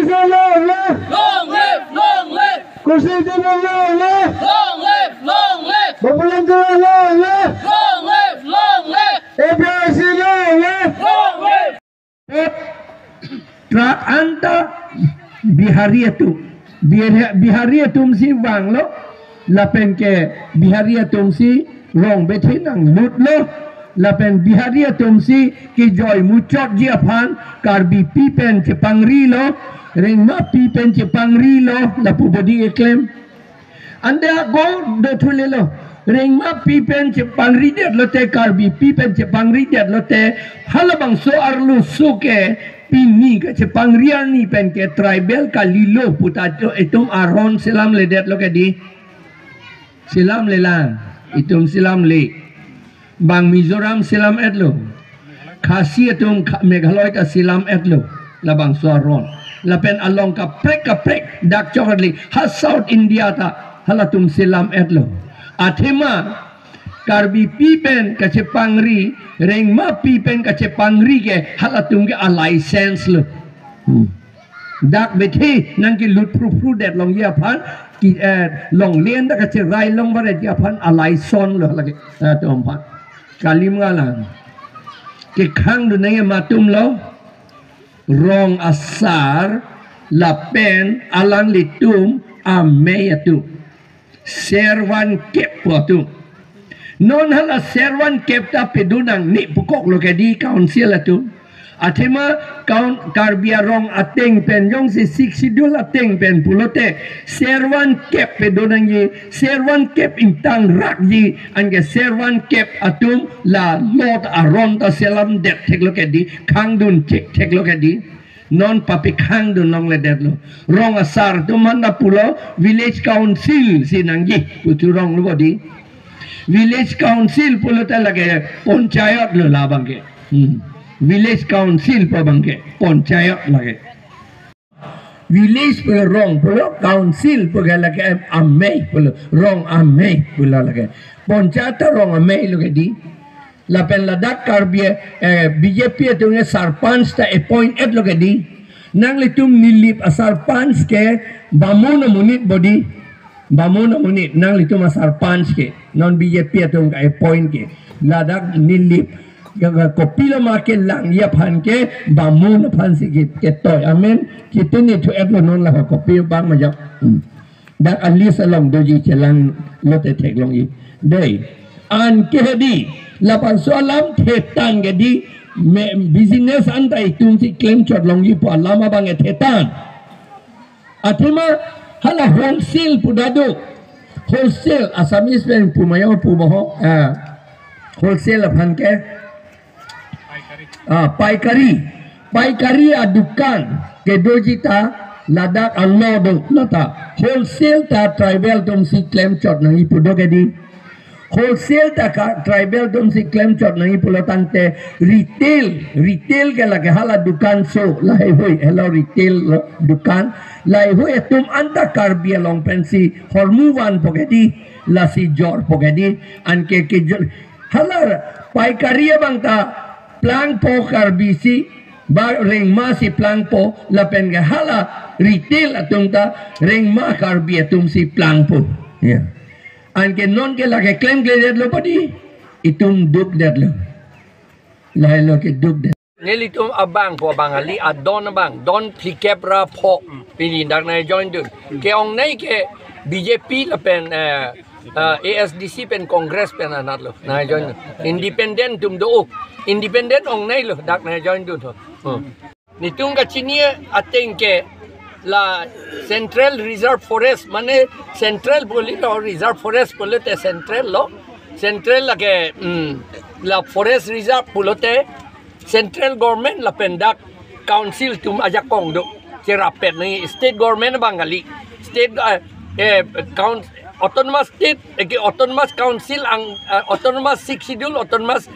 long live! Long live! Long live! Koson long live! Long live! Long live! Babulan long live! Long live! Long live! APHC long live! Long live! Tra anta Bihariatum si wang lo Lepin ke Bihariatum si rong betin ang lut lo Lepin Bihariatum si ki joy mucot ji Aphan Karbi pipen ke pangri lo ring ma pipen ke pangri lo lapu body claim anda go do thule lo ring ma pipen ke pangri det lo te Karbi pipen ke pangri det lo te halabang so arlu suke pini ke pangrian ni pen ke tribal kalilo putato itum Aron Cheselam le det lo ke di Cheselam le lang itum Cheselam le bang Mizoram Cheselam et lo khasi itum Meghalaya ka Cheselam et lo labang so Aron Lepin along ka prek dak chokli ha South India ta halatum Cheselam et lo athema Karbi pipen kache pangri reng ma pipen kache pangri ke halatung ke a license lo dak bethi nang ki lut pru det long ya Aphan ki long lien da kache rai long bare ya Aphan a license lo lagi tom Aphan kalim ngala ke khang du nei matum lo rong asar Lepin alang litum ameyatu serwan kep tu non hala serwan kepta pedunang ni pukok lo ke di council atu athema kaun karbia rong ateng pen jong si siksidul ateng pen pulote serwan kep pedunang yi serwan kep intang rak yi ange serwan kep atum la lot Aron ta Cheselam det thek lo ke di khang dun thek lo ke di non papi khang dun long le det lo rong asar tu manda pulo village council sinanggi putu rong lo bodi village council pulota lage panchayat lo labangke village council pa bangke panchayat lage village pulo rong pulo council pulo lage amei pulo rong amei pulo lage panchayat rong amei lo ke di Lepin ladak Karbi BJP tu nge sarpanch ta appoint et lo ke di nang litum nilip sarpanch ke bamuna munit body bamuna munit nang litum sarpanch ke non BJP tu nge appoint ke ladak nilip kopila make lang ya Aphan ke bamuna Aphan si ke toy amen kita ni tu et lo non la kopi bang majak dak alis along doji chelang lote tek long yi dei an ke di lapan soalam tetan ke di business anda itu si claim chot long yi po lama bang tetan athema hala wholesale pudado wholesale asamis pen pumayo pumoho wholesale Aphan ke paikari adukan ke dojita ladak Anglong nata wholesale ta tribal tum si claim chot nang yi pudo ke di wholesale ta tribal dom si claim chot nang ipulo tante retail ke lage hala dukan so lai hoi hello retail dukan lai hoi tum anta Karbi long pensi hormuwan pogedi la si jor pogedi an ke hala paikari bang ta plang po Karbi si ba ring ma si plang po Lepin ke hala retail atung ta ring ma Karbi atum si plang po yeah anke non ke lage claim ke det lo padi itum duk det lo lai lo ke duk det nelitum abang po bangali adon bang don plikepra po pini dak na join dun ke ong nei ke BJP Lepin ASDC pen congress pen anat lo na join independent tum do independent ong nei lo dak na join dun nitung ka chinie ateng ke la Central Reserve Forest mane Central boli lo Reserve Forest bolote Central lo Central lage la Forest Reserve bolote Central Government la pendak Council tum ajakong do cerapet ni State Government Bangali State Autonomous State Autonomous Council ang Autonomous Schedule Autonomous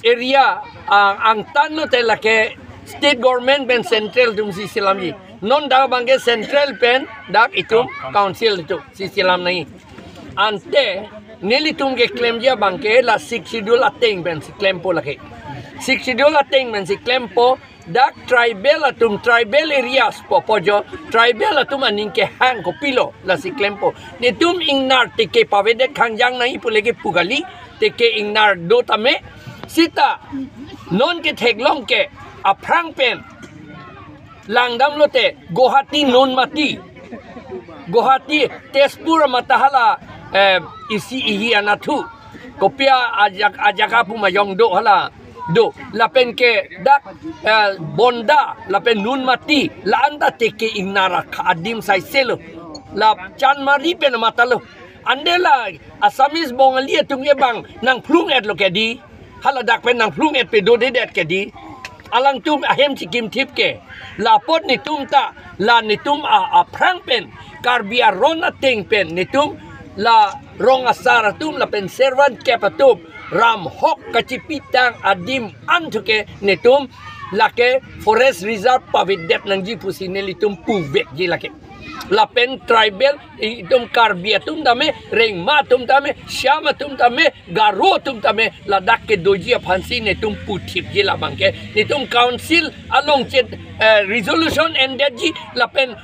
Area ang tan no te lake State Government ben Central tum si Cheselam yi non dak bangke Central pen dak itum council itu si Cheselam nai ante neli tum ke claim dia bangke la six schedule ateng ben si claim po laki six schedule ateng ben si claim po dak tribal atum tribal areas po pojo tribal atum aning ke hang ko pilo la si claim po ni tum ingnar te ke pavede khangjang nahi pule ke pugali te ke ingnar do tame sita non ke theklong ke aprang pen langdam lote Guwahati non mati Guwahati Tezpur matahala isi ihi anatu kopia ajaka pu mayong do hala do lapen ke dak bonda lapen nun mati la anda teke inara kadim sai selo la chan mari pen matalo andela asamis bongalia tungye bang nang plung et lo kedi hala dak pen nang plung et pe do dedet kedi alang tum ahem chikim tip ke la pot ni tum ta la ni tum a prang pen Karbi Aron ateng pen ni tum la rong asara tum la pen servant kepatum ram hok kacipitang adim antuke netum lake forest reserve pavidet nangji pusineli tum puvek ji lake la pen tribal itum Karbi atum tame reng ma tum tame syama tum tame garo tum tame la dakke doji aphansi netum putip ji la bangke netum council along chet resolution ended ji la pen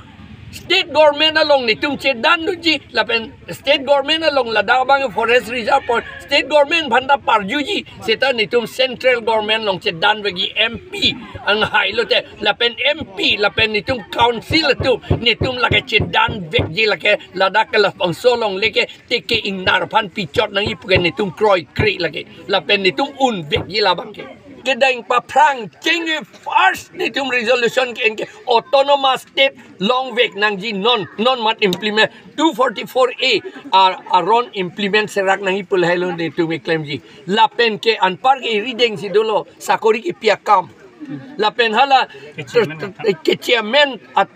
state government along ni tum che dan ji lapen state government along ladang bang forest reserve state government phanda parjuji seta ni tum central government long che dan bagi MP ang hai lote lapen MP lapen ni tum council tu ni tum la ke che dan vek ji la ke ladak la pang solong leke teke ingnar phan pichot nang ipuken ni tum kroi kri lake lapen ni tum un vek ji la bangke kedang pa prang change first ni tum resolution ke autonomous state long weg nang ji non mat implement 244A Aron implement serak nang ipul hello ni tum claim ji lapen ke anpar ke reading si dolo sakori ki piakam lapen hala ke chairman at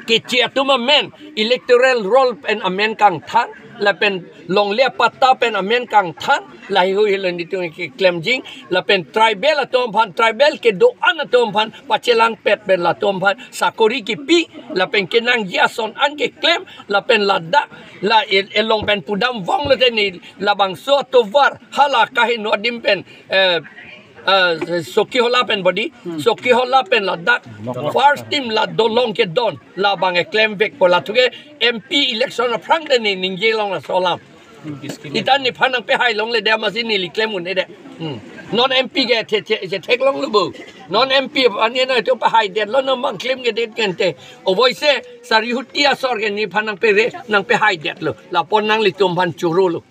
ke chairman men electoral roll pen amen kang than lapen long le pata pen amen kang than lai hu hilen ditu ke claim jing lapen tribal atom phan tribal ke do an atom phan pachelang pet ben la tom phan sakori ki pi lapen kenang jason an ke claim lapen lada la elong pen pudam wong le ni labang so tovar hala kahin no dimpen soki hola pen body soki hola pen ladak first team la dolong ke don la bang e claim back pola tuge MP election frank de ni ningje long la solam itan ni phanang pe hai long le de ma sin ni li claim un de non MP ke je tek long lu bu non MP an ye na to pa hai de lo no mang claim ke de ken te o voice sari hutia sor ke ni phanang pe re nang pe hai de lo la pon nang li tum phan churu lo